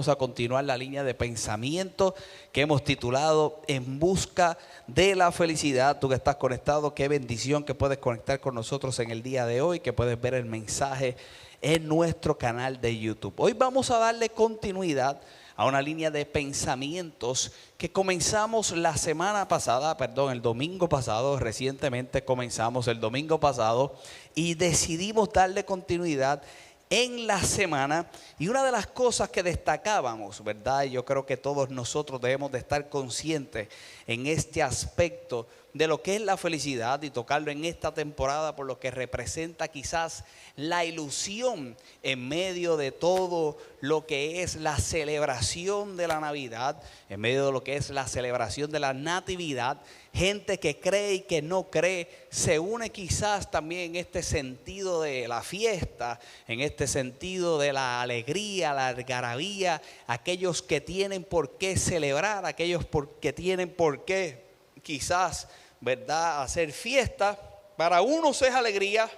vamos a continuar la línea de pensamiento que hemos titulado En Busca de la Felicidad. Tú que estás conectado, qué bendición que puedes conectar con nosotros en el día de hoy, que puedes ver el mensaje en nuestro canal de YouTube. Hoy vamos a darle continuidad a una línea de pensamientos que comenzamos la semana pasada, el domingo pasado. Recientemente comenzamos el domingo pasado y decidimos darle continuidad en la semana. Y una de las cosas que destacábamos, ¿verdad? Yo creo que todos nosotros debemos de estar conscientes en este aspecto de lo que es la felicidad y tocarlo en esta temporada, por lo que representa quizás la ilusión en medio de todo lo que es la celebración de la Navidad, en medio de lo que es la celebración de la Natividad. Gente que cree y que no cree se une quizás también en este sentido de la fiesta, en este sentido de la alegría, la algarabía. Aquellos que tienen por qué celebrar, aquellos que tienen por qué quizás, ¿verdad?, hacer fiesta. Para unos es alegría,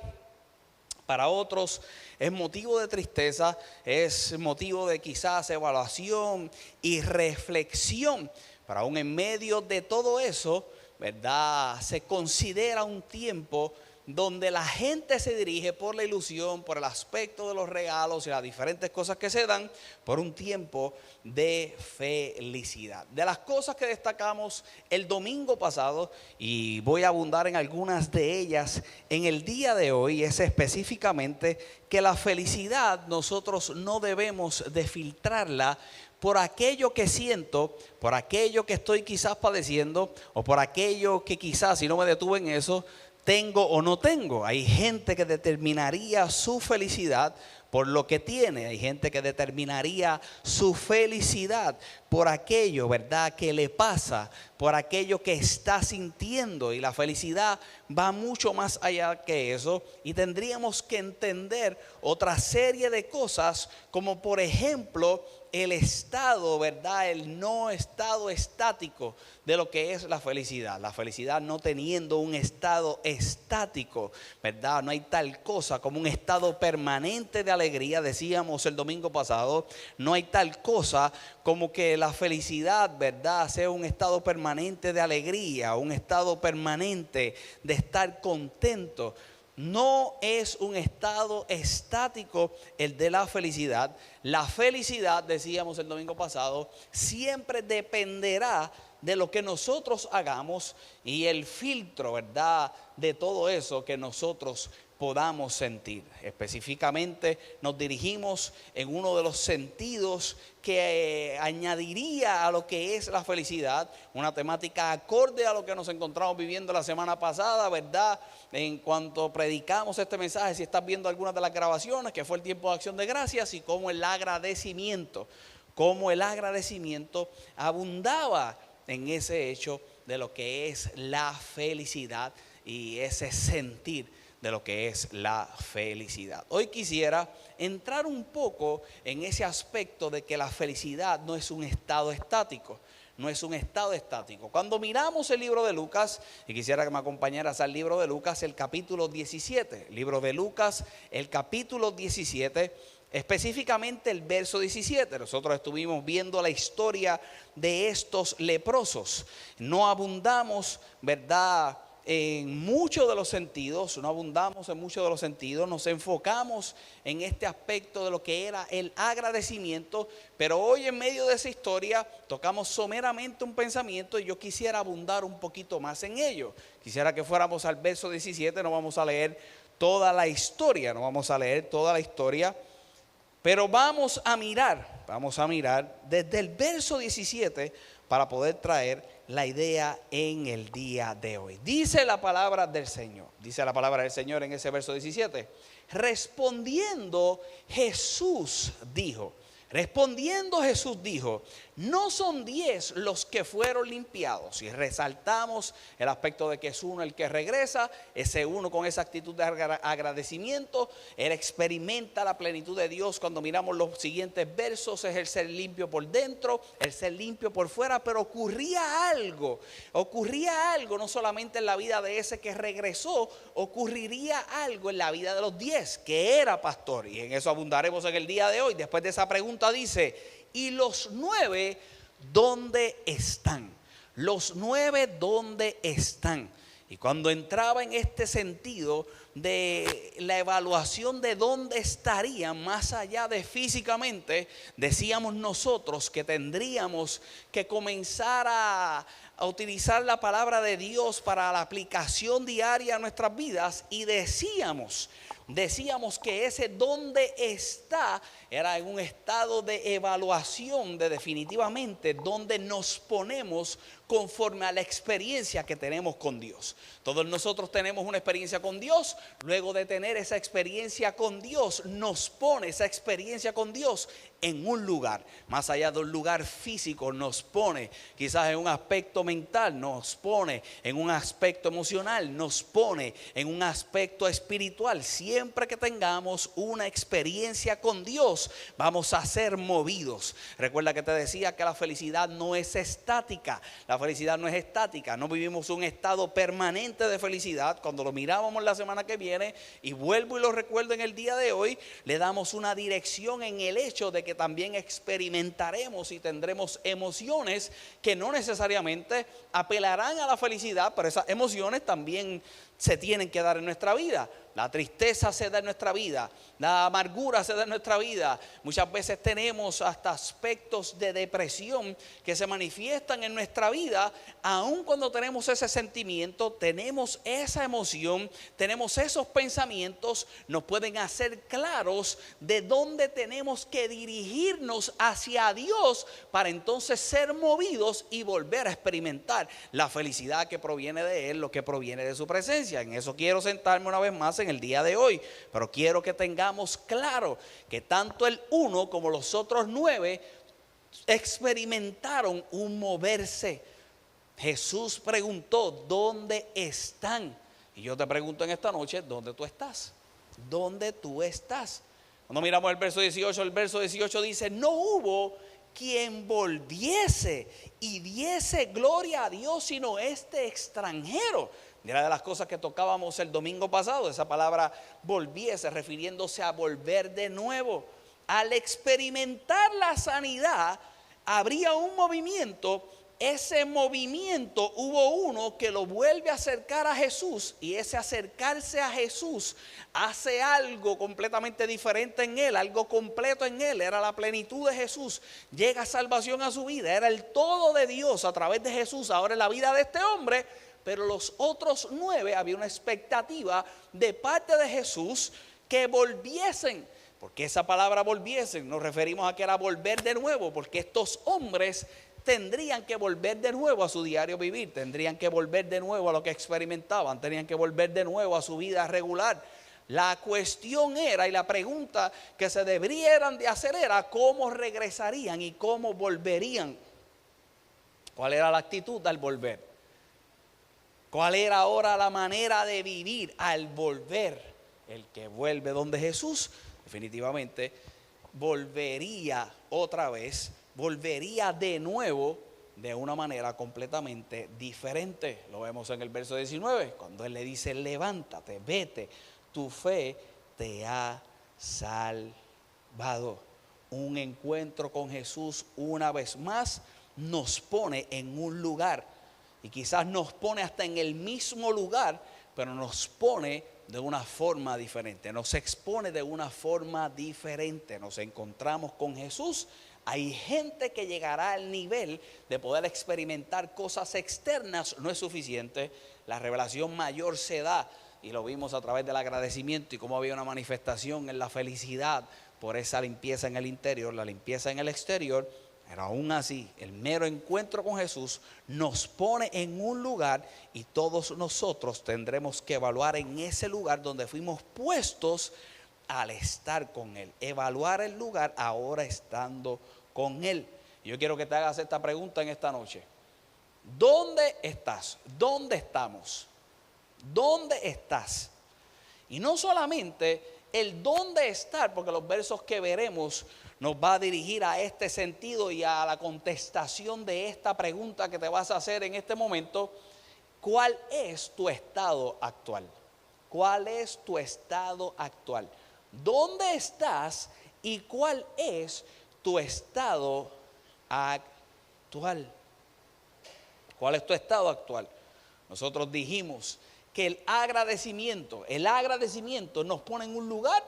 para otros es motivo de tristeza, es motivo de quizás evaluación y reflexión. Pero aún en medio de todo eso, ¿verdad?, se considera un tiempo donde la gente se dirige por la ilusión, por el aspecto de los regalos y las diferentes cosas que se dan, por un tiempo de felicidad. De las cosas que destacamos el domingo pasado, y voy a abundar en algunas de ellas en el día de hoy, es específicamente que la felicidad nosotros no debemos de filtrarla por aquello que siento, por aquello que estoy quizás padeciendo, o por aquello que quizás, si no me detuve en eso, tengo o no tengo. Hay gente que determinaría su felicidad por lo que tiene. Hay gente que determinaría su felicidad por aquello, ¿verdad?, que le pasa, por aquello que está sintiendo. Y la felicidad va mucho más allá que eso. Y tendríamos que entender otra serie de cosas, como por ejemplo el estado, ¿verdad?, el no estado estático de lo que es la felicidad. La felicidad no teniendo un estado estático, ¿verdad? No hay tal cosa como un estado permanente de alegría. Decíamos el domingo pasado, no hay tal cosa como que la felicidad, ¿verdad?, sea un estado permanente de alegría, un estado permanente de estar contento. No es un estado estático el de la felicidad. La felicidad, decíamos el domingo pasado, siempre dependerá de lo que nosotros hagamos y el filtro, ¿verdad?, de todo eso que nosotros podamos sentir. Específicamente nos dirigimos en uno de los sentidos que añadiría a lo que es la felicidad, una temática acorde a lo que nos encontramos viviendo la semana pasada, ¿verdad? En cuanto predicamos este mensaje, si estás viendo algunas de las grabaciones, que fue el tiempo de acción de gracias, y cómo el agradecimiento abundaba en ese hecho de lo que es la felicidad y ese sentir de lo que es la felicidad. Hoy quisiera entrar un poco en ese aspecto de que la felicidad no es un estado estático. No es un estado estático. Cuando miramos el libro de Lucas, y quisiera que me acompañaras al libro de Lucas, el capítulo 17. Libro de Lucas, el capítulo 17, específicamente el verso 17. Nosotros estuvimos viendo la historia de estos leprosos. No abundamos, ¿verdad?, en muchos de los sentidos, nos enfocamos en este aspecto de lo que era el agradecimiento, pero hoy en medio de esa historia tocamos someramente un pensamiento y yo quisiera abundar un poquito más en ello. Quisiera que fuéramos al verso 17, no vamos a leer toda la historia, pero vamos a mirar desde el verso 17 para poder traer la idea en el día de hoy. Dice la palabra del Señor en ese verso 17. Respondiendo Jesús dijo, no son 10 los que fueron limpiados. Y resaltamos el aspecto de que es uno el que regresa, ese uno con esa actitud de agradecimiento, él experimenta la plenitud de Dios. Cuando miramos los siguientes versos, es el ser limpio por dentro, el ser limpio por fuera. Pero ocurría algo no solamente en la vida de ese que regresó, ocurriría algo en la vida de los 10, que era pastor. Y en eso abundaremos en el día de hoy. Después de esa pregunta dice: ¿Y los 9 dónde están? Los 9 dónde están. Y cuando entraba en este sentido de la evaluación de dónde estarían más allá de físicamente, decíamos nosotros que tendríamos que comenzar a utilizar la palabra de Dios para la aplicación diaria a nuestras vidas. Y decíamos que ese dónde está era en un estado de evaluación de definitivamente dónde nos ponemos conforme a la experiencia que tenemos con Dios. Todos nosotros tenemos una experiencia con Dios. Luego de tener esa experiencia con Dios, nos pone esa experiencia con Dios en un lugar, más allá de un lugar físico, nos pone quizás en un aspecto mental, nos pone en un aspecto emocional, nos pone en un aspecto espiritual. Siempre que tengamos una experiencia con Dios, vamos a ser movidos. Recuerda que te decía que la felicidad no es estática. La felicidad no es estática. No vivimos un estado permanente de felicidad. Cuando lo mirábamos la semana que viene, y vuelvo y lo recuerdo en el día de hoy, le damos una dirección en el hecho de que también experimentaremos y tendremos emociones que no necesariamente apelarán a la felicidad, pero esas emociones también se tienen que dar en nuestra vida. La tristeza se da en nuestra vida, la amargura se da en nuestra vida. Muchas veces tenemos hasta aspectos de depresión que se manifiestan en nuestra vida. Aun cuando tenemos ese sentimiento, tenemos esa emoción, tenemos esos pensamientos, nos pueden hacer claros de dónde tenemos que dirigirnos hacia Dios para entonces ser movidos y volver a experimentar la felicidad que proviene de Él, lo que proviene de su presencia. En eso quiero sentarme una vez más en el día de hoy, pero quiero que tengamos claro que tanto el 1 como los otros 9 experimentaron un moverse. Jesús preguntó, ¿dónde están? Y yo te pregunto en esta noche, ¿dónde tú estás? ¿Dónde tú estás? Cuando miramos el verso 18 dice, no hubo quien volviese y diese gloria a Dios, sino este extranjero. Era de las cosas que tocábamos el domingo pasado, esa palabra volviese, refiriéndose a volver de nuevo. Al experimentar la sanidad, habría un movimiento. Ese movimiento hubo uno que lo vuelve a acercar a Jesús, y ese acercarse a Jesús hace algo completamente diferente en él, algo completo en él. Era la plenitud de Jesús, llega salvación a su vida, era el todo de Dios a través de Jesús ahora en la vida de este hombre. Pero los otros 9 había una expectativa de parte de Jesús que volviesen. Porque esa palabra volviesen nos referimos a que era volver de nuevo, porque estos hombres tendrían que volver de nuevo a su diario vivir, tendrían que volver de nuevo a lo que experimentaban, tenían que volver de nuevo a su vida regular. La cuestión era, y la pregunta que se deberían de hacer era, ¿cómo regresarían y cómo volverían? ¿Cuál era la actitud al volver? ¿Cuál era ahora la manera de vivir al volver? El que vuelve donde Jesús, definitivamente, volvería otra vez, volvería de nuevo de una manera completamente diferente. Lo vemos en el verso 19, cuando Él le dice, levántate, vete, tu fe te ha salvado. Un encuentro con Jesús una vez más nos pone en un lugar. Y quizás nos pone hasta en el mismo lugar, pero nos pone de una forma diferente. Nos expone de una forma diferente. Nos encontramos con Jesús. Hay gente que llegará al nivel de poder experimentar cosas externas. No es suficiente. La revelación mayor se da, y lo vimos a través del agradecimiento y cómo había una manifestación en la felicidad por esa limpieza en el interior, la limpieza en el exterior. Pero aún así, el mero encuentro con Jesús nos pone en un lugar, y todos nosotros tendremos que evaluar en ese lugar donde fuimos puestos al estar con Él. Evaluar el lugar ahora estando con Él. Yo quiero que te hagas esta pregunta en esta noche. ¿Dónde estás? ¿Dónde estamos? ¿Dónde estás? Y no solamente el dónde estar, porque los versos que veremos nos va a dirigir a este sentido y a la contestación de esta pregunta que te vas a hacer en este momento. ¿Cuál es tu estado actual? ¿Cuál es tu estado actual? ¿Dónde estás y cuál es tu estado actual. ¿Cuál es tu estado actual? Nosotros dijimos que el agradecimiento nos pone en un lugar,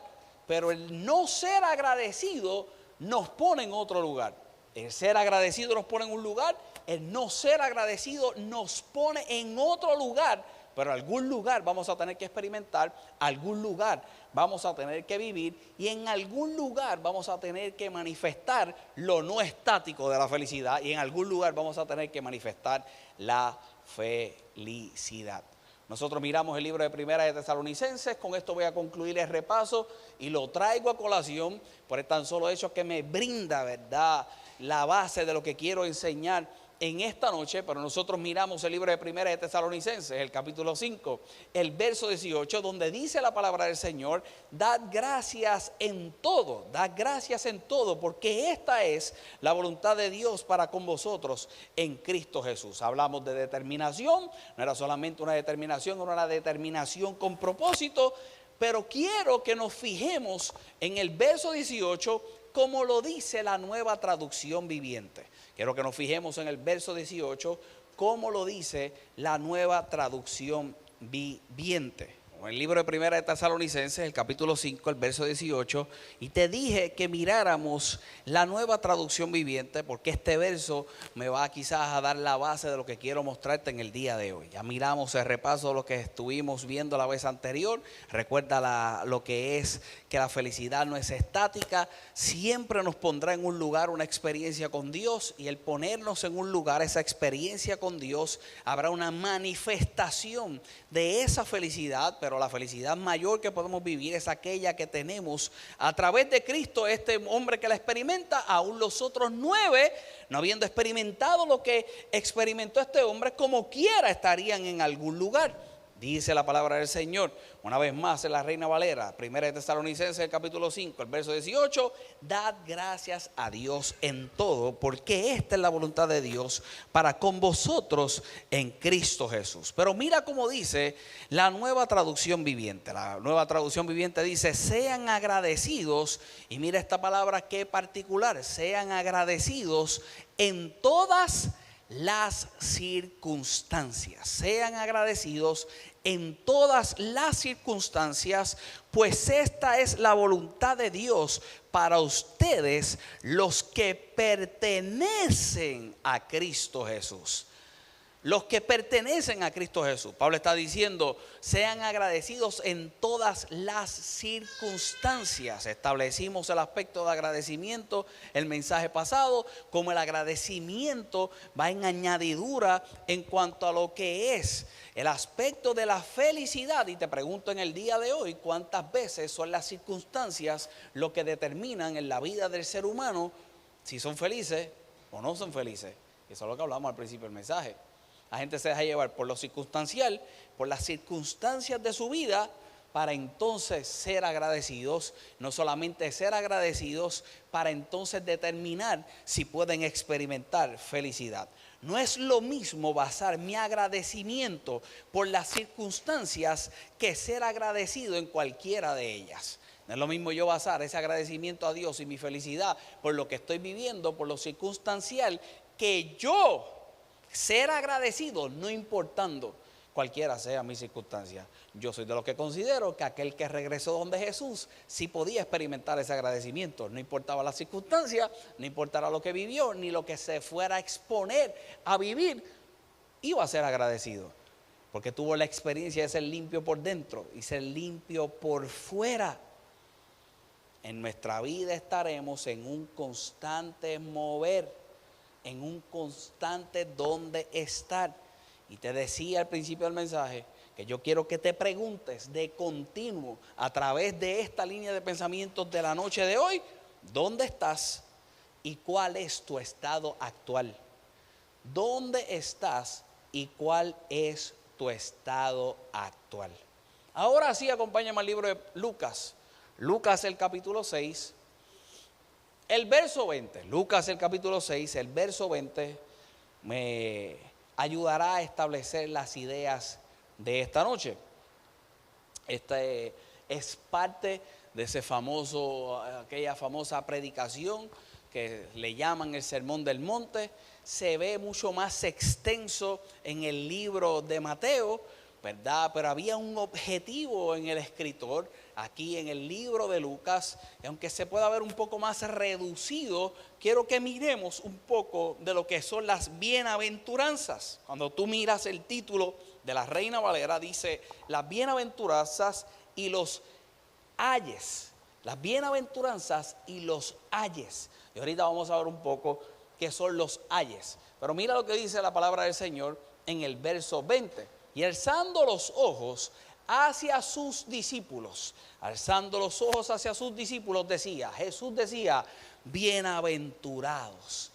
pero el no ser agradecido nos pone en otro lugar. El ser agradecido nos pone en un lugar, el no ser agradecido nos pone en otro lugar, pero algún lugar vamos a tener que experimentar, algún lugar vamos a tener que vivir y en algún lugar vamos a tener que manifestar lo no estático de la felicidad y en algún lugar vamos a tener que manifestar la felicidad. Nosotros miramos el libro de Primera de Tesalonicenses, con esto voy a concluir el repaso y lo traigo a colación por el tan solo hecho que me brinda, ¿verdad?, la base de lo que quiero enseñar en esta noche. Pero nosotros miramos el libro de Primera de Tesalonicenses, el capítulo 5, el verso 18, donde dice la palabra del Señor: dad gracias en todo, porque esta es la voluntad de Dios para con vosotros en Cristo Jesús. Hablamos de determinación, no era solamente una determinación, era una determinación con propósito, pero quiero que nos fijemos en el verso 18, como lo dice la Nueva Traducción Viviente. Quiero que nos fijemos en el verso 18, como lo dice la Nueva Traducción Viviente. En el libro de Primera de Tesalonicenses, el capítulo 5, el verso 18, y te dije que miráramos la Nueva Traducción Viviente, porque este verso me va quizás a dar la base de lo que quiero mostrarte en el día de hoy. Ya miramos el repaso de lo que estuvimos viendo la vez anterior. Recuerda lo que es que la felicidad no es estática, siempre nos pondrá en un lugar una experiencia con Dios, y el ponernos en un lugar, esa experiencia con Dios, habrá una manifestación de esa felicidad. Pero la felicidad mayor que podemos vivir es aquella que tenemos a través de Cristo, este hombre que la experimenta. Aún los otros 9, no habiendo experimentado lo que experimentó este hombre, como quiera estarían en algún lugar. Dice la palabra del Señor, una vez más en la Reina Valera, Primera de Tesalonicenses, el capítulo 5, el verso 18: dad gracias a Dios en todo, porque esta es la voluntad de Dios para con vosotros en Cristo Jesús. Pero mira cómo dice la Nueva Traducción Viviente. La Nueva Traducción Viviente dice: sean agradecidos, y mira esta palabra que particular, sean agradecidos en todas las circunstancias. Sean agradecidos en todas las circunstancias, pues esta es la voluntad de Dios para ustedes, los que pertenecen a Cristo Jesús. Los que pertenecen a Cristo Jesús. Pablo está diciendo: sean agradecidos en todas las circunstancias. Establecimos el aspecto de agradecimiento el mensaje pasado, como el agradecimiento va en añadidura en cuanto a lo que es el aspecto de la felicidad. Y te pregunto en el día de hoy: ¿cuántas veces son las circunstancias lo que determinan en la vida del ser humano si son felices o no son felices? Eso es lo que hablamos al principio del mensaje. La gente se deja llevar por lo circunstancial, por las circunstancias de su vida, para entonces ser agradecidos. No solamente ser agradecidos, para entonces determinar si pueden experimentar felicidad. No es lo mismo basar mi agradecimiento por las circunstancias que ser agradecido en cualquiera de ellas. No es lo mismo yo basar ese agradecimiento a Dios y mi felicidad por lo que estoy viviendo, por lo circunstancial, que yo ser agradecido no importando cualquiera sea mi circunstancia. Yo soy de los que considero que aquel que regresó donde Jesús sí podía experimentar ese agradecimiento. No importaba la circunstancia, no importara lo que vivió, ni lo que se fuera a exponer a vivir, iba a ser agradecido. Porque tuvo la experiencia de ser limpio por dentro y ser limpio por fuera. En nuestra vida estaremos en un constante mover, en un constante donde estar. Y te decía al principio del mensaje que yo quiero que te preguntes de continuo a través de esta línea de pensamientos de la noche de hoy: ¿dónde estás y cuál es tu estado actual? ¿Dónde estás y cuál es tu estado actual? Ahora sí, acompáñame al libro de Lucas. Lucas, el capítulo 6. El verso 20, Lucas el capítulo 6, el verso 20 me ayudará a establecer las ideas de esta noche. Esta es parte de aquella famosa predicación que le llaman el Sermón del Monte, se ve mucho más extenso en el libro de Mateo, ¿verdad? Pero había un objetivo en el escritor, aquí en el libro de Lucas, y aunque se pueda ver un poco más reducido, quiero que miremos un poco de lo que son las bienaventuranzas. Cuando tú miras el título de la Reina Valera, dice las bienaventuranzas y los ayes. Las bienaventuranzas y los ayes. Y ahorita vamos a ver un poco qué son los ayes. Pero mira lo que dice la palabra del Señor en el verso 20. Y alzando los ojos hacia sus discípulos, decía, Jesús decía, bienaventurados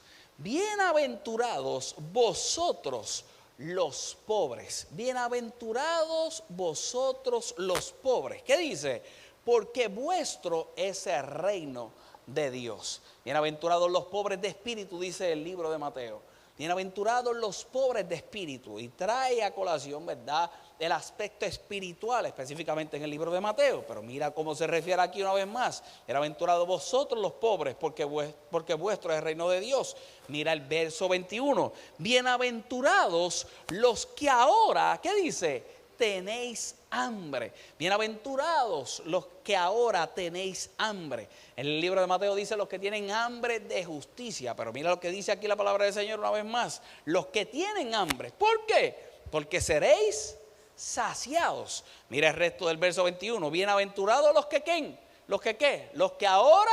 vosotros los pobres, bienaventurados vosotros los pobres. ¿Qué dice? Porque vuestro es el reino de Dios. Bienaventurados los pobres de espíritu, dice el libro de Mateo. Bienaventurados los pobres de espíritu. Y trae a colación, ¿verdad?, el aspecto espiritual, específicamente en el libro de Mateo. Pero mira cómo se refiere aquí una vez más. Bienaventurados vosotros los pobres, porque vuestro es el reino de Dios. Mira el verso 21. Bienaventurados los que ahora, ¿qué dice? Tenéis hambre. Bienaventurados los que ahora tenéis hambre. En el libro de Mateo dice los que tienen hambre de justicia. Pero mira lo que dice aquí la palabra del Señor una vez más. Los que tienen hambre. ¿Por qué? Porque seréis saciados. Mira el resto del verso 21. Bienaventurados los que ¿qué? Los que ¿qué? Los que ahora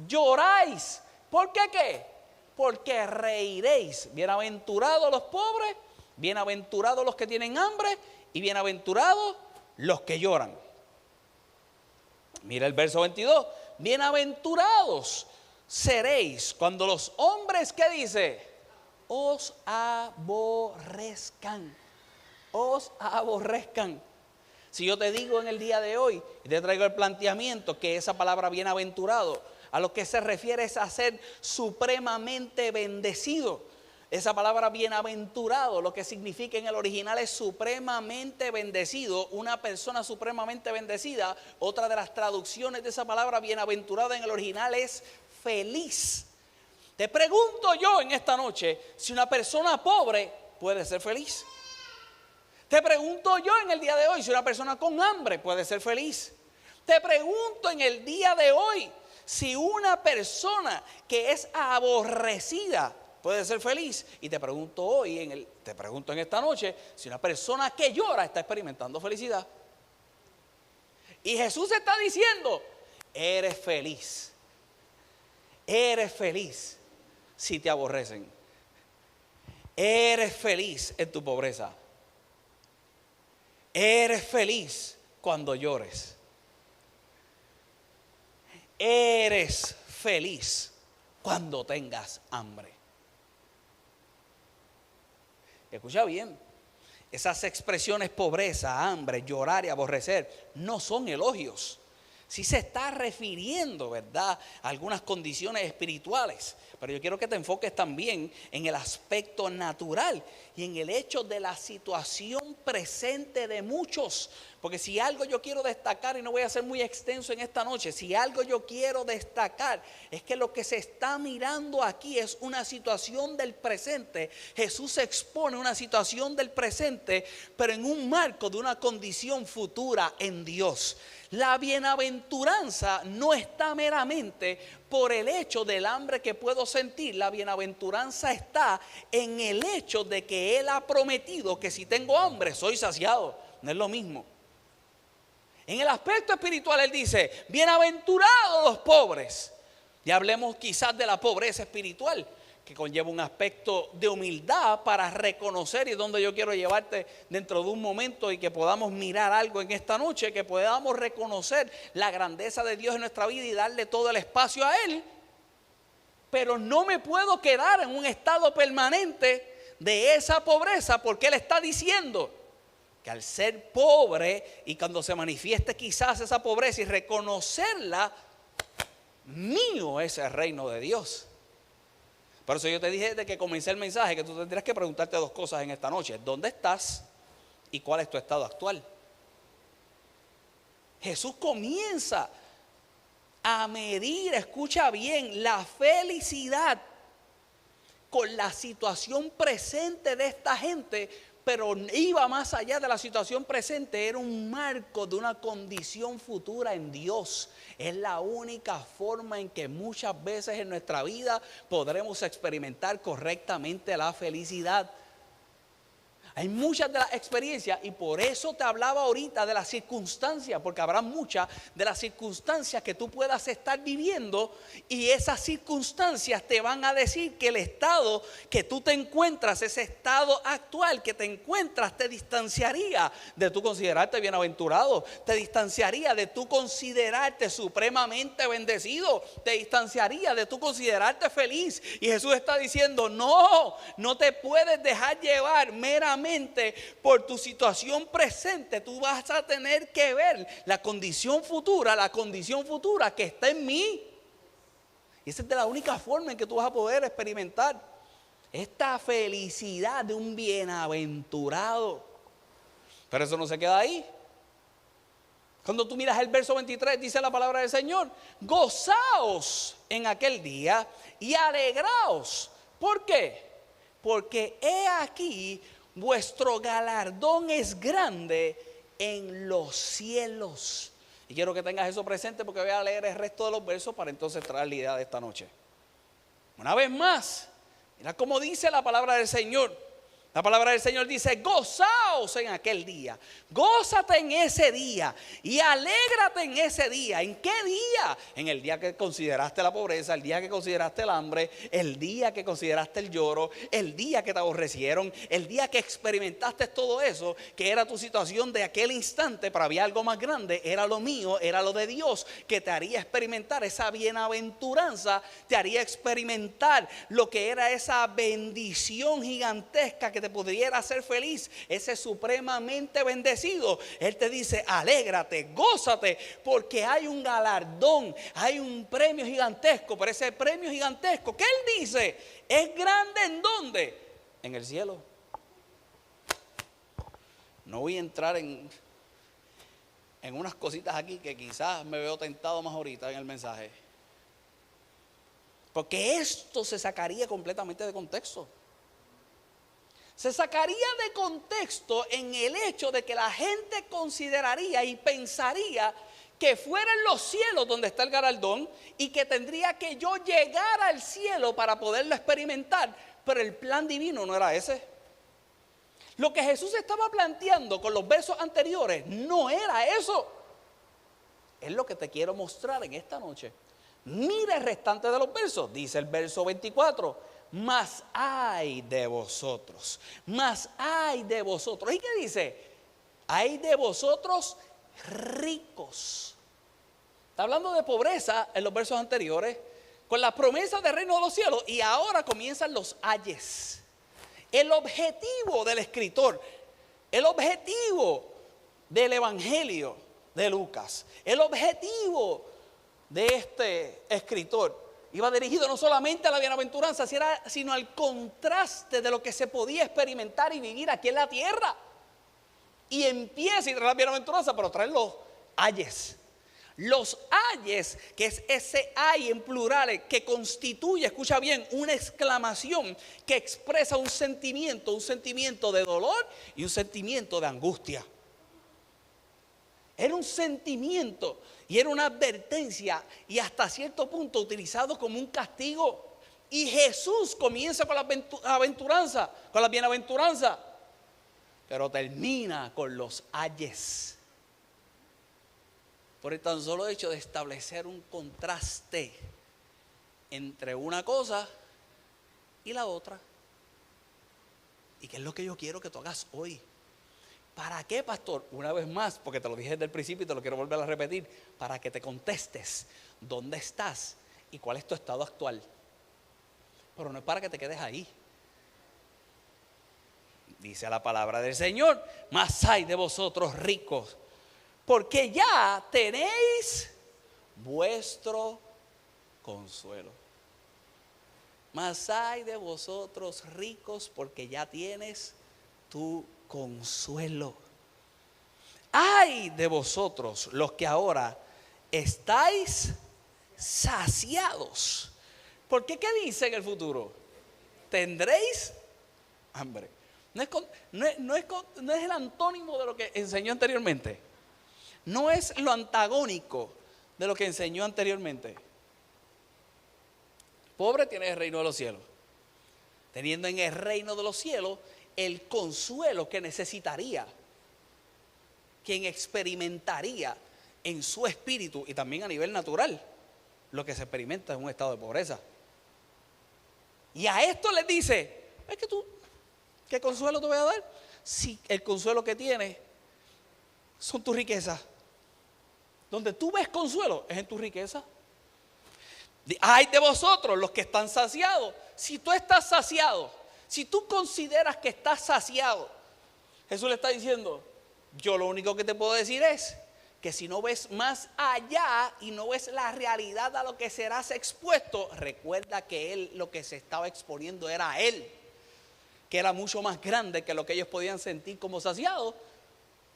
lloráis. ¿Por qué qué? Porque reiréis. Bienaventurados los pobres, bienaventurados los que tienen hambre y bienaventurados los que lloran. Mira el verso 22. Bienaventurados seréis cuando los hombres, ¿qué dice? Os aborrezcan. Os aborrezcan. Si yo te digo en el día de hoy y te traigo el planteamiento que esa palabra bienaventurado a lo que se refiere es a ser supremamente bendecido. Esa palabra bienaventurado lo que significa en el original es supremamente bendecido, una persona supremamente bendecida. Otra de las traducciones de esa palabra bienaventurada en el original es feliz. Te pregunto yo en esta noche si una persona pobre puede ser feliz. Te pregunto yo en el día de hoy si una persona con hambre puede ser feliz. Te pregunto en el día de hoy si una persona que es aborrecida puede ser feliz. Y te pregunto hoy, te pregunto en esta noche, si una persona que llora está experimentando felicidad. Y Jesús está diciendo, eres feliz. Eres feliz si te aborrecen. Eres feliz en tu pobreza. Eres feliz cuando llores. Eres feliz cuando tengas hambre. Escucha bien, esas expresiones pobreza, hambre, llorar y aborrecer no son elogios. Sí se está refiriendo, ¿verdad?, a algunas condiciones espirituales. Pero yo quiero que te enfoques también en el aspecto natural y en el hecho de la situación presente de muchos. Porque si algo yo quiero destacar, y no voy a ser muy extenso en esta noche, si algo yo quiero destacar es que lo que se está mirando aquí es una situación del presente. Jesús expone una situación del presente, pero en un marco de una condición futura en Dios. La bienaventuranza no está meramente por el hecho del hambre que puedo sentir. La bienaventuranza está en el hecho de que Él ha prometido que si tengo hambre soy saciado. No es lo mismo. En el aspecto espiritual Él dice, bienaventurados los pobres. Y hablemos quizás de la pobreza espiritual, que conlleva un aspecto de humildad para reconocer, y es donde yo quiero llevarte dentro de un momento, y que podamos mirar algo en esta noche, que podamos reconocer la grandeza de Dios en nuestra vida y darle todo el espacio a Él. Pero no me puedo quedar en un estado permanente de esa pobreza, porque Él está diciendo que al ser pobre y cuando se manifieste quizás esa pobreza y reconocerla, mío es el reino de Dios. Por eso yo te dije desde que comencé el mensaje que tú tendrías que preguntarte dos cosas en esta noche. ¿Dónde estás? ¿Y cuál es tu estado actual? Jesús comienza a medir, escucha bien, la felicidad con la situación presente de esta gente, pero iba más allá de la situación presente, era un marco de una condición futura en Dios. Es la única forma en que muchas veces en nuestra vida podremos experimentar correctamente la felicidad. Hay muchas de las experiencias, y por eso te hablaba ahorita de las circunstancias, porque habrá muchas de las circunstancias que tú puedas estar viviendo, y esas circunstancias te van a decir que el estado que tú te encuentras, ese estado actual que te encuentras, te distanciaría de tú considerarte bienaventurado, te distanciaría de tú considerarte supremamente bendecido, te distanciaría de tú considerarte feliz. Y Jesús está diciendo: no te puedes dejar llevar meramente por tu situación presente. Tú vas a tener que ver la condición futura que está en mí. Y esa es de la única forma en que tú vas a poder experimentar esta felicidad de un bienaventurado. Pero eso no se queda ahí. Cuando tú miras el verso 23, dice la palabra del Señor: gozaos en aquel día y alegraos. ¿Por qué? Porque he aquí vuestro galardón es grande en los cielos. Y quiero que tengas eso presente, porque voy a leer el resto de los versos para entonces traer la idea de esta noche. Una vez más, mira cómo dice la palabra del Señor. La palabra del Señor dice: gozaos en aquel día, gózate en ese día y alégrate en ese día. ¿En qué día? En el día que consideraste la pobreza, el día que consideraste el hambre, el día que consideraste el lloro, el día que te aborrecieron, el día que experimentaste todo eso, que era tu situación de aquel instante, pero había algo más grande, era lo mío, era lo de Dios, que te haría experimentar esa bienaventuranza, te haría experimentar lo que era esa bendición gigantesca que te pudiera hacer feliz, ese supremamente bendecido. Él te dice: alégrate, gózate, porque hay un galardón, hay un premio gigantesco. Pero ese premio gigantesco, ¿qué él dice? ¿Es grande en dónde? En el cielo. No voy a entrar en unas cositas aquí que quizás me veo tentado más ahorita en el mensaje, porque esto se sacaría completamente de contexto. Se sacaría de contexto en el hecho de que la gente consideraría y pensaría que fuera en los cielos donde está el galardón, y que tendría que yo llegar al cielo para poderlo experimentar. Pero el plan divino no era ese. Lo que Jesús estaba planteando con los versos anteriores no era eso. Es lo que te quiero mostrar en esta noche. Mira el restante de los versos. Dice el verso 24: mas ay de vosotros, mas ay de vosotros. ¿Y qué dice? Ay de vosotros ricos. Está hablando de pobreza en los versos anteriores, con la promesa del reino de los cielos, y ahora comienzan los ayes. El objetivo del escritor, el objetivo del evangelio de Lucas, el objetivo de este escritor iba dirigido no solamente a la bienaventuranza, sino al contraste de lo que se podía experimentar y vivir aquí en la tierra. Y empieza y trae la bienaventuranza, pero trae los ayes. Los ayes, que es ese ay en plural, que constituye, escucha bien, una exclamación que expresa un sentimiento de dolor y un sentimiento de angustia. Era un sentimiento y era una advertencia, y hasta cierto punto utilizado como un castigo. Y Jesús comienza con la aventuranza, con la bienaventuranza, pero termina con los ayes. Por el tan solo hecho de establecer un contraste entre una cosa y la otra. ¿Y qué es lo que yo quiero que tú hagas hoy? ¿Para qué, pastor? Una vez más, porque te lo dije desde el principio y te lo quiero volver a repetir, para que te contestes dónde estás y cuál es tu estado actual. Pero no es para que te quedes ahí. Dice la palabra del Señor: mas ay de vosotros ricos, porque ya tenéis vuestro consuelo. Mas ay de vosotros ricos, porque ya tienes tu consuelo. Ay de vosotros los que ahora estáis saciados. ¿Por qué? ¿Qué dice en el futuro? Tendréis hambre. No es el antónimo de lo que enseñó anteriormente. No es lo antagónico de lo que enseñó anteriormente. Pobre tiene el reino de los cielos. Teniendo en el reino de los cielos el consuelo que necesitaría, quien experimentaría en su espíritu y también a nivel natural lo que se experimenta en un estado de pobreza. Y a esto les dice, es que tú, ¿qué consuelo te voy a dar? Si el consuelo que tienes son tus riquezas. Donde tú ves consuelo es en tu riqueza. Ay de vosotros los que están saciados. Si tú estás saciado, si tú consideras que estás saciado, Jesús le está diciendo, yo lo único que te puedo decir es que si no ves más allá y no ves la realidad a lo que serás expuesto, recuerda que él lo que se estaba exponiendo era a él, que era mucho más grande que lo que ellos podían sentir como saciados.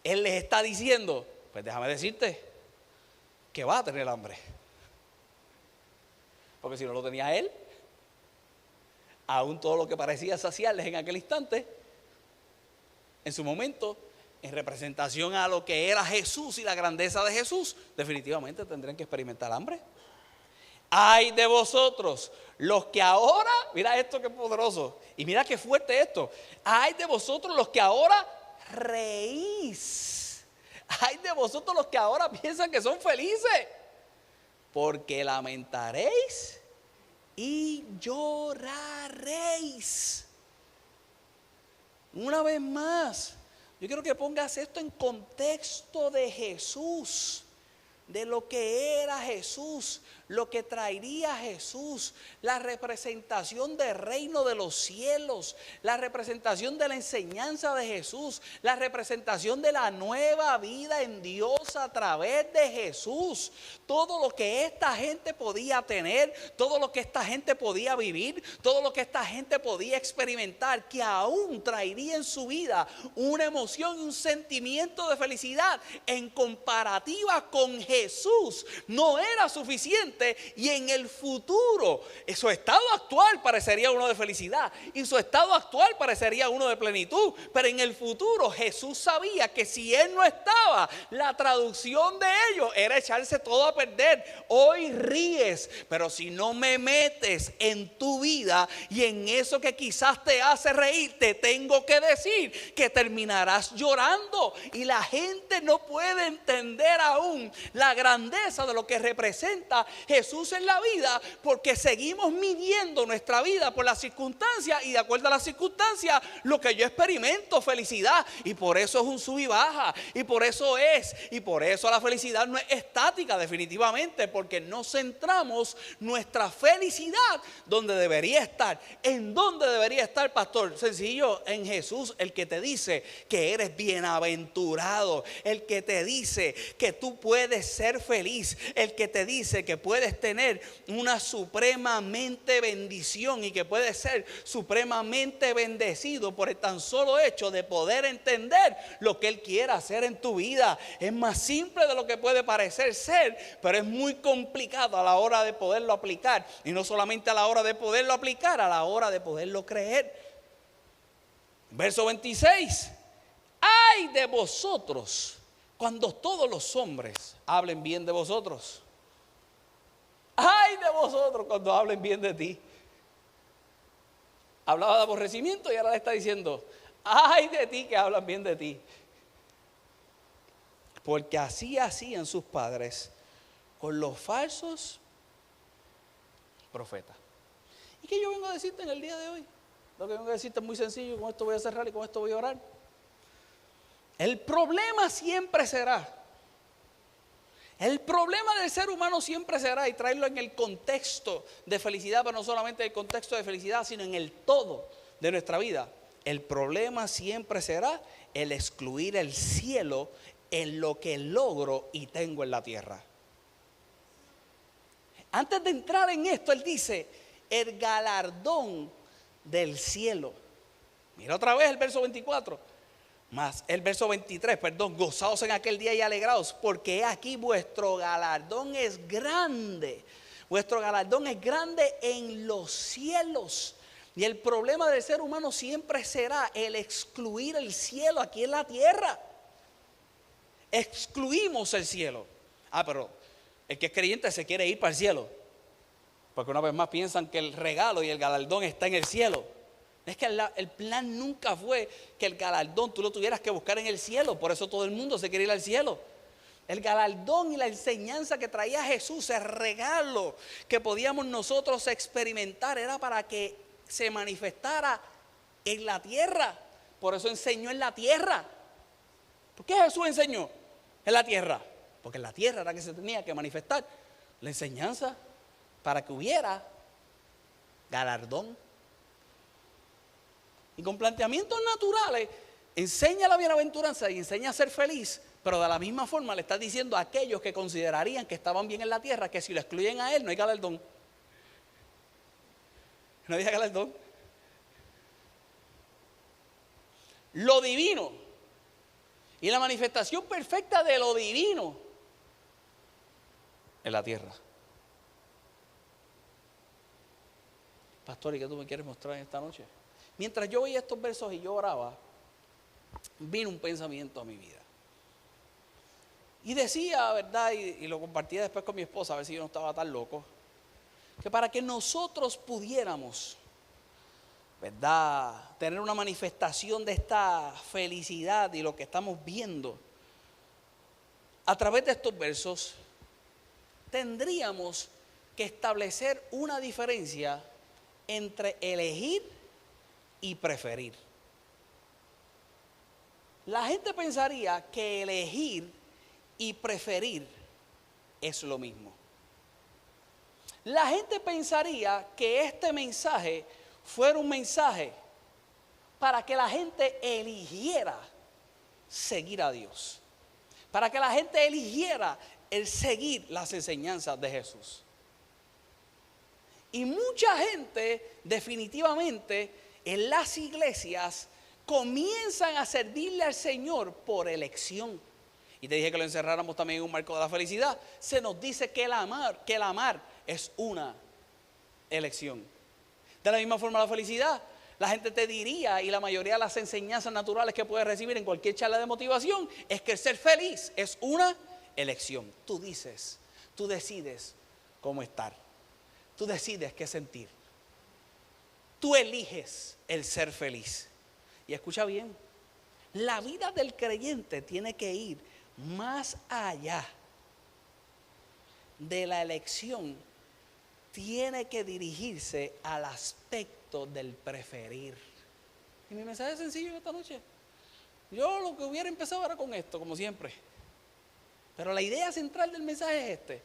Él les está diciendo, pues déjame decirte que va a tener hambre. Porque si no lo tenía él, aún todo lo que parecía saciarles en aquel instante, en su momento, en representación a lo que era Jesús y la grandeza de Jesús, definitivamente tendrán que experimentar hambre. Ay de vosotros, los que ahora, mira esto que poderoso, y mira qué fuerte esto. Ay de vosotros los que ahora reís. Ay de vosotros los que ahora piensan que son felices, porque lamentaréis y lloraréis. Una vez más, yo quiero que pongas esto en contexto de Jesús, de lo que era Jesús, lo que traería Jesús, la representación del reino de los cielos, la representación de la enseñanza de Jesús, la representación de la nueva vida en Dios a través de Jesús. Todo lo que esta gente podía tener, todo lo que esta gente podía vivir, todo lo que esta gente podía experimentar, que aún traería en su vida una emoción y un sentimiento de felicidad en comparativa con Jesús, no era suficiente. Y en el futuro, su estado actual parecería uno de felicidad y su estado actual parecería uno de plenitud. Pero en el futuro Jesús sabía que si Él no estaba, la traducción de ello era echarse todo a perder. Hoy ríes, pero si no me metes en tu vida y en eso que quizás te hace reír, te tengo que decir que terminarás llorando. Y la gente no puede entender aún la grandeza de lo que representa Jesús en la vida, porque seguimos midiendo nuestra vida por las circunstancias, y de acuerdo a las circunstancias lo que yo experimento felicidad, y por eso es un sub y baja, y por eso la felicidad no es estática definitivamente, porque no centramos nuestra felicidad donde debería estar. ¿En dónde debería estar, pastor? Sencillo, en Jesús, el que te dice que eres bienaventurado, el que te dice que tú puedes ser feliz, el que te dice que puedes tener una supremamente bendición y que puedes ser supremamente bendecido por el tan solo hecho de poder entender lo que Él quiere hacer en tu vida. Es más simple de lo que puede parecer ser, pero es muy complicado a la hora de poderlo aplicar, y no solamente a la hora de poderlo aplicar, a la hora de poderlo creer. Verso 26: ay de vosotros cuando todos los hombres hablen bien de vosotros. Ay de vosotros cuando hablen bien de ti. Hablaba de aborrecimiento y ahora le está diciendo, ay de ti que hablan bien de ti. Porque así hacían sus padres con los falsos profetas. ¿Y qué yo vengo a decirte en el día de hoy? Lo que vengo a decirte es muy sencillo, y con esto voy a cerrar y con esto voy a orar. El problema siempre será, el problema del ser humano siempre será, y traerlo en el contexto de felicidad, pero no solamente el contexto de felicidad, sino en el todo de nuestra vida. El problema siempre será el excluir el cielo en lo que logro y tengo en la tierra. Antes de entrar en esto, él dice, el galardón del cielo. Mira otra vez el verso 24. Más el verso 23, perdón, gozaos en aquel día y alegraos, porque he aquí vuestro galardón es grande. Vuestro galardón es grande en los cielos. Y el problema del ser humano siempre será el excluir el cielo aquí en la tierra. Excluimos el cielo. Pero el que es creyente se quiere ir para el cielo, porque una vez más piensan que el regalo y el galardón está en el cielo. Es que el plan nunca fue que el galardón tú lo tuvieras que buscar en el cielo. Por eso todo el mundo se quiere ir al cielo. El galardón y la enseñanza que traía Jesús, el regalo que podíamos nosotros experimentar, era para que se manifestara en la tierra. Por eso enseñó en la tierra. ¿Por qué Jesús enseñó en la tierra? Porque en la tierra era que se tenía que manifestar la enseñanza para que hubiera galardón. Y con planteamientos naturales enseña la bienaventuranza y enseña a ser feliz, pero de la misma forma le está diciendo a aquellos que considerarían que estaban bien en la tierra que si lo excluyen a él no hay galardón. No hay galardón. Lo divino y la manifestación perfecta de lo divino en la tierra. Pastor, ¿y qué tú me quieres mostrar en esta noche? Mientras yo veía estos versos y yo oraba, vino un pensamiento a mi vida. Y decía, ¿verdad? Y lo compartía después con mi esposa, a ver si yo no estaba tan loco, que para que nosotros pudiéramos, ¿verdad?, tener una manifestación de esta felicidad y lo que estamos viendo a través de estos versos, tendríamos que establecer una diferencia entre elegir y preferir. La gente pensaría que elegir y preferir es lo mismo. La gente pensaría que este mensaje fuera un mensaje para que la gente eligiera seguir a Dios, para que la gente eligiera el seguir las enseñanzas de Jesús. Y mucha gente definitivamente en las iglesias comienzan a servirle al Señor por elección. Y te dije que lo encerráramos también en un marco de la felicidad. Se nos dice que el amar es una elección. De la misma forma la felicidad, la gente te diría, y la mayoría de las enseñanzas naturales que puedes recibir en cualquier charla de motivación, es que el ser feliz es una elección. Tú decides cómo estar. Tú decides qué sentir. Tú eliges el ser feliz. Y escucha bien, la vida del creyente tiene que ir más allá de la elección. Tiene que dirigirse al aspecto del preferir. Y mi mensaje es sencillo esta noche. Yo lo que hubiera empezado era con esto, como siempre. Pero la idea central del mensaje es este.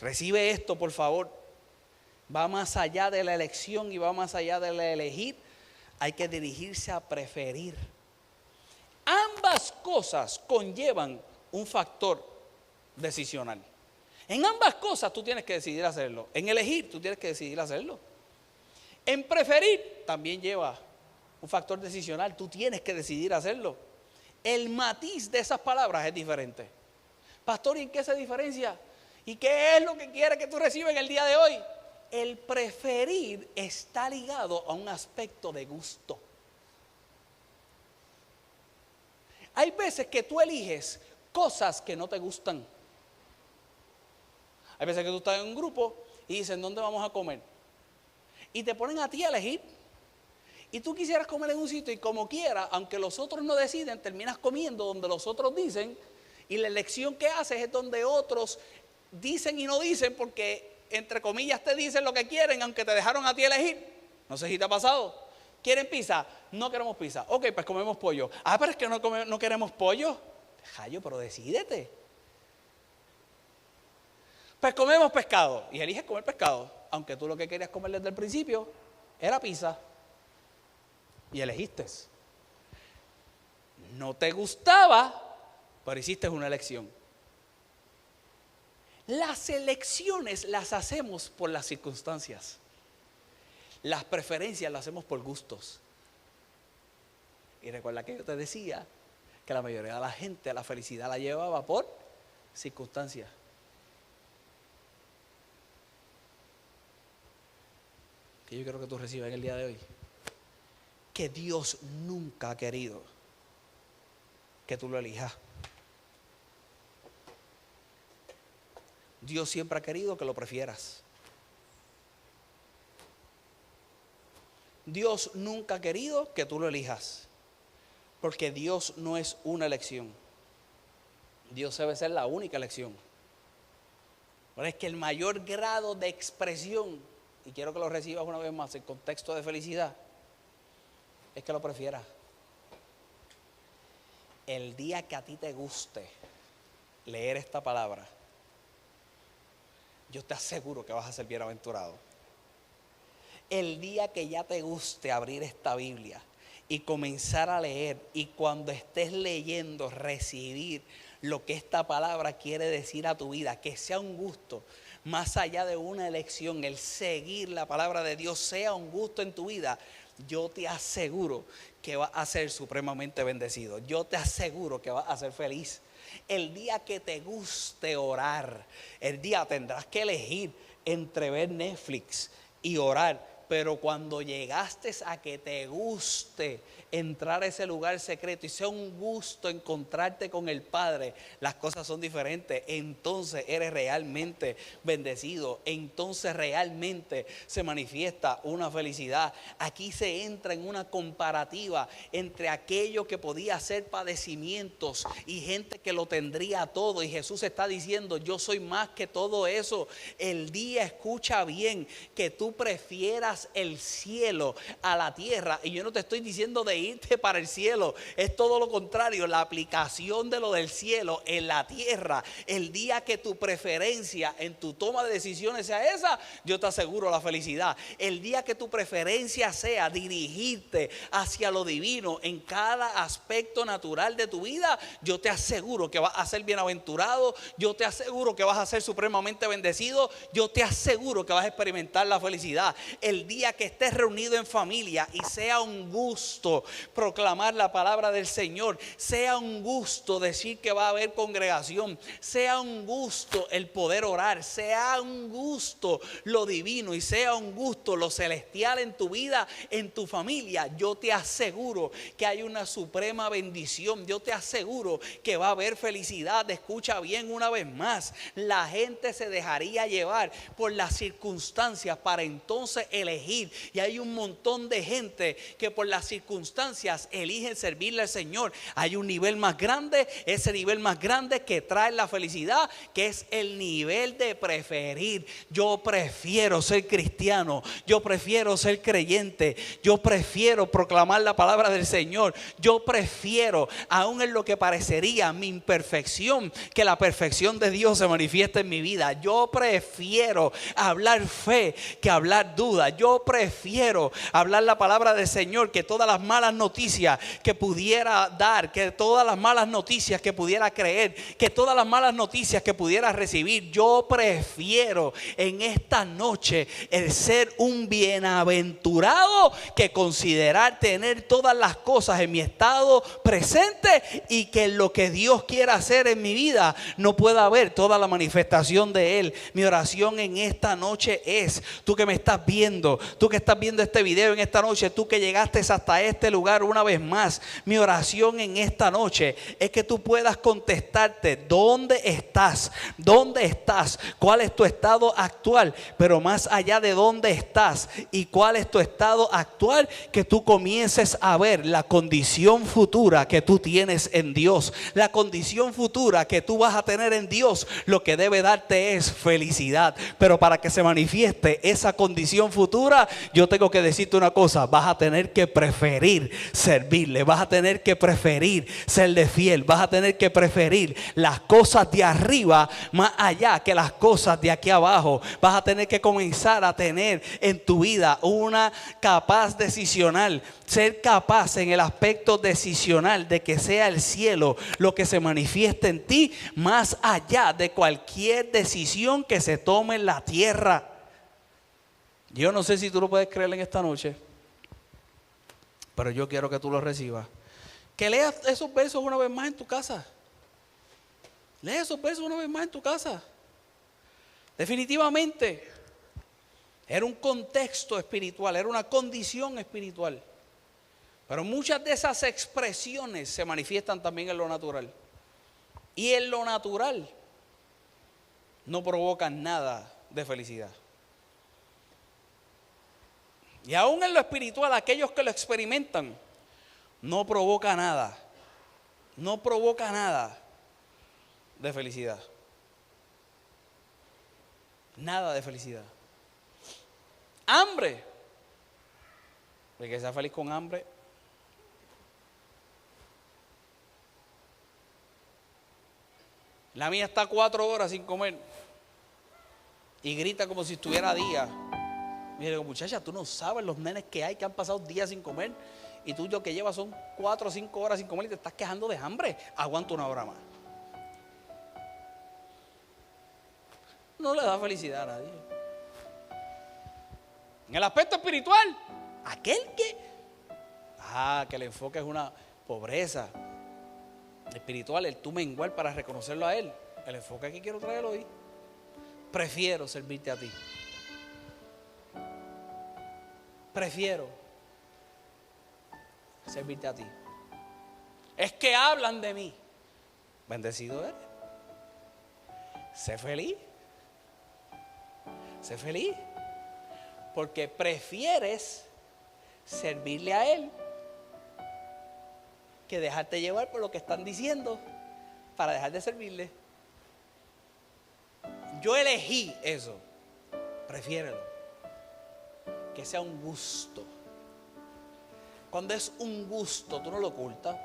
Recibe esto, por favor. Va más allá de la elección y va más allá de la elegir. Hay que dirigirse a preferir. Ambas cosas conllevan un factor decisional. En ambas cosas tú tienes que decidir hacerlo. En elegir tú tienes que decidir hacerlo. En preferir también lleva un factor decisional. Tú tienes que decidir hacerlo. El matiz de esas palabras es diferente. Pastor, ¿y en qué se diferencia? ¿Y qué es lo que quiere que tú recibas en el día de hoy? El preferir está ligado a un aspecto de gusto. Hay veces que tú eliges cosas que no te gustan. Hay veces que tú estás en un grupo y dicen, ¿dónde vamos a comer? Y te ponen a ti a elegir. Y tú quisieras comer en un sitio y como quiera, aunque los otros no deciden, terminas comiendo donde los otros dicen. Y la elección que haces es donde otros dicen y no dicen porque, entre comillas, te dicen lo que quieren, aunque te dejaron a ti elegir. No sé si te ha pasado. ¿Quieren pizza? No queremos pizza. Ok, pues comemos pollo. Pero es que no queremos pollo. Jayo, pero decídete. Pues comemos pescado. Y eliges comer pescado. Aunque tú lo que querías comer desde el principio era pizza. Y elegiste. No te gustaba, pero hiciste una elección. Las elecciones las hacemos por las circunstancias. Las preferencias las hacemos por gustos. Y recuerda que yo te decía que la mayoría de la gente la felicidad la llevaba por circunstancias. que yo quiero que tú recibas en el día de hoy. Que Dios nunca ha querido que tú lo elijas. Dios siempre ha querido que lo prefieras. Dios nunca ha querido que tú lo elijas, porque Dios no es una elección. Dios debe ser la única elección. Pero es que el mayor grado de expresión, y quiero que lo recibas una vez más en contexto de felicidad, es que lo prefieras. El día que a ti te guste leer esta palabra, yo te aseguro que vas a ser bienaventurado. El día que ya te guste abrir esta Biblia y comenzar a leer, y cuando estés leyendo recibir lo que esta palabra quiere decir a tu vida, que sea un gusto, más allá de una elección, el seguir la palabra de Dios sea un gusto en tu vida, yo te aseguro que vas a ser supremamente bendecido. Yo te aseguro que vas a ser feliz. El día que te guste orar, el día tendrás que elegir entre ver Netflix y orar. Pero cuando llegaste a que te guste entrar a ese lugar secreto y sea un gusto encontrarte con el Padre, las cosas son diferentes. Entonces eres realmente bendecido. Entonces realmente se manifiesta una felicidad. Aquí se entra en una comparativa entre aquello que podía ser padecimientos y gente que lo tendría todo. Y Jesús está diciendo: yo soy más que todo eso. El día, escucha bien, que tú prefieras el cielo a la tierra, y yo no te estoy diciendo de irte para el cielo, es todo lo contrario, la aplicación de lo del cielo en la tierra. El día que tu preferencia en tu toma de decisiones sea esa, yo te aseguro la felicidad. El día que tu preferencia sea dirigirte hacia lo divino en cada aspecto natural de tu vida, yo te aseguro que vas a ser bienaventurado, yo te aseguro que vas a ser supremamente bendecido, yo te aseguro que vas a experimentar la felicidad. El día que estés reunido en familia y sea un gusto proclamar la palabra del Señor, sea un gusto decir que va a haber congregación, sea un gusto el poder orar, sea un gusto lo divino y sea un gusto lo celestial en tu vida, en tu familia, yo te aseguro que hay una suprema bendición. Yo te aseguro que va a haber felicidad. Escucha bien una vez más, la gente se dejaría llevar por las circunstancias para entonces elegir. Y hay un montón de gente que por las circunstancias eligen servirle al Señor. Hay un nivel más grande, ese nivel más grande que trae la felicidad, que es el nivel de preferir. Yo prefiero ser cristiano, yo prefiero ser creyente, yo prefiero proclamar la palabra del Señor, yo prefiero, aún en lo que parecería mi imperfección, que la perfección de Dios se manifieste en mi vida. Yo prefiero hablar fe que hablar duda. Yo prefiero hablar la palabra del Señor que todas las malas noticias que pudiera dar, que todas las malas noticias que pudiera creer, que todas las malas noticias que pudiera recibir. Yo prefiero en esta noche el ser un bienaventurado que considerar tener todas las cosas en mi estado presente, y que lo que Dios quiera hacer en mi vida no pueda ver toda la manifestación de Él. Mi oración en esta noche es: tú que me estás viendo, tú que estás viendo este video en esta noche, tú que llegaste hasta este lugar una vez más, mi oración en esta noche es que tú puedas contestarte dónde estás, cuál es tu estado actual, pero más allá de dónde estás y cuál es tu estado actual, que tú comiences a ver la condición futura que tú tienes en Dios, la condición futura que tú vas a tener en Dios. Lo que debe darte es felicidad, pero para que se manifieste esa condición futura, yo tengo que decirte una cosa: vas a tener que preferir servirle, vas a tener que preferir serle fiel, vas a tener que preferir las cosas de arriba más allá que las cosas de aquí abajo. Vas a tener que comenzar a tener en tu vida una capaz decisional, ser capaz en el aspecto decisional de que sea el cielo lo que se manifieste en ti, más allá de cualquier decisión que se tome en la tierra. Yo no sé si tú lo puedes creer en esta noche, pero yo quiero que tú lo recibas. Que leas esos versos una vez más en tu casa. Lee esos versos una vez más en tu casa. Definitivamente, Era un contexto espiritual, era una condición espiritual. Pero muchas de esas expresiones se manifiestan también en lo natural. Y en lo natural no provocan nada de felicidad. Y aún en lo espiritual, aquellos que lo experimentan, no provoca nada. No provoca nada de felicidad. Nada de felicidad. Hambre. El que sea feliz con hambre. La mía está 4 horas sin comer y grita como si estuviera a día. Mire, muchacha, tú no sabes los nenes que hay que han pasado días sin comer y tú lo que llevas son 4 o 5 horas sin comer y te estás quejando de hambre. Aguanta 1 hora más. No le da felicidad a nadie. En el aspecto espiritual, aquel que el enfoque es una pobreza espiritual, el tú menguar para reconocerlo a Él. El enfoque que quiero traer hoy: prefiero servirte a ti. Prefiero servirte a ti. Es que hablan de mí. Bendecido eres. Sé feliz. Sé feliz. Porque prefieres servirle a Él que dejarte llevar por lo que están diciendo para dejar de servirle. Yo elegí eso. Prefiérelo. Que sea un gusto. Cuando es un gusto, tú no lo ocultas.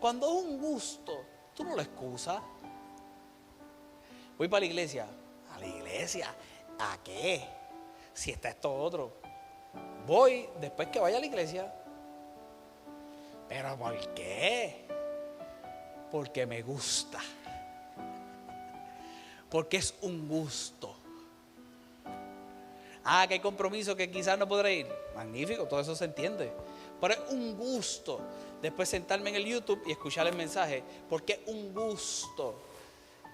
Cuando es un gusto, tú no lo excusas. Voy para la iglesia. ¿A la iglesia? ¿A qué? Si está esto otro. Voy después que vaya a la iglesia. ¿Pero por qué? Porque me gusta. Porque es un gusto. Que hay compromiso que quizás no podré ir. Magnífico, todo eso se entiende. Pero es un gusto después sentarme en el YouTube y escuchar el mensaje. Porque es un gusto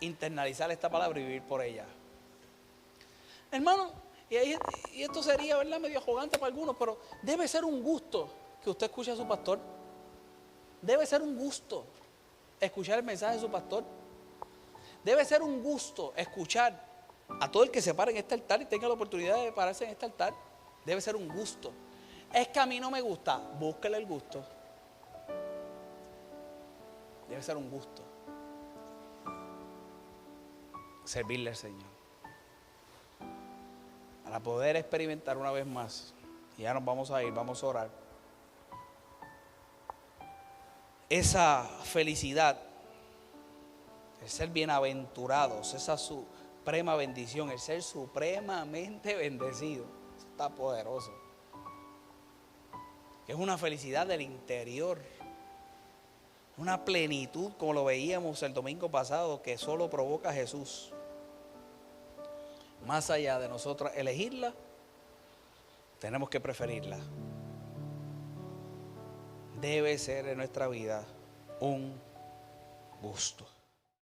internalizar esta palabra y vivir por ella. Hermano, y esto sería, ¿verdad?, medio arrogante para algunos, pero debe ser un gusto que usted escuche a su pastor. Debe ser un gusto escuchar el mensaje de su pastor. Debe ser un gusto escuchar a todo el que se para en este altar y tenga la oportunidad de pararse en este altar. Debe ser un gusto. Es que a mí no me gusta. Búsquele el gusto. Debe ser un gusto servirle al Señor, para poder experimentar una vez más. Y ya nos vamos a ir, vamos a orar. Esa felicidad, el ser bienaventurados, esa suprema bendición, el ser supremamente bendecido, está poderoso. Es una felicidad del interior, una plenitud como lo veíamos el domingo pasado, que solo provoca Jesús. Más allá de nosotros elegirla, tenemos que preferirla. Debe ser en nuestra vida un gusto.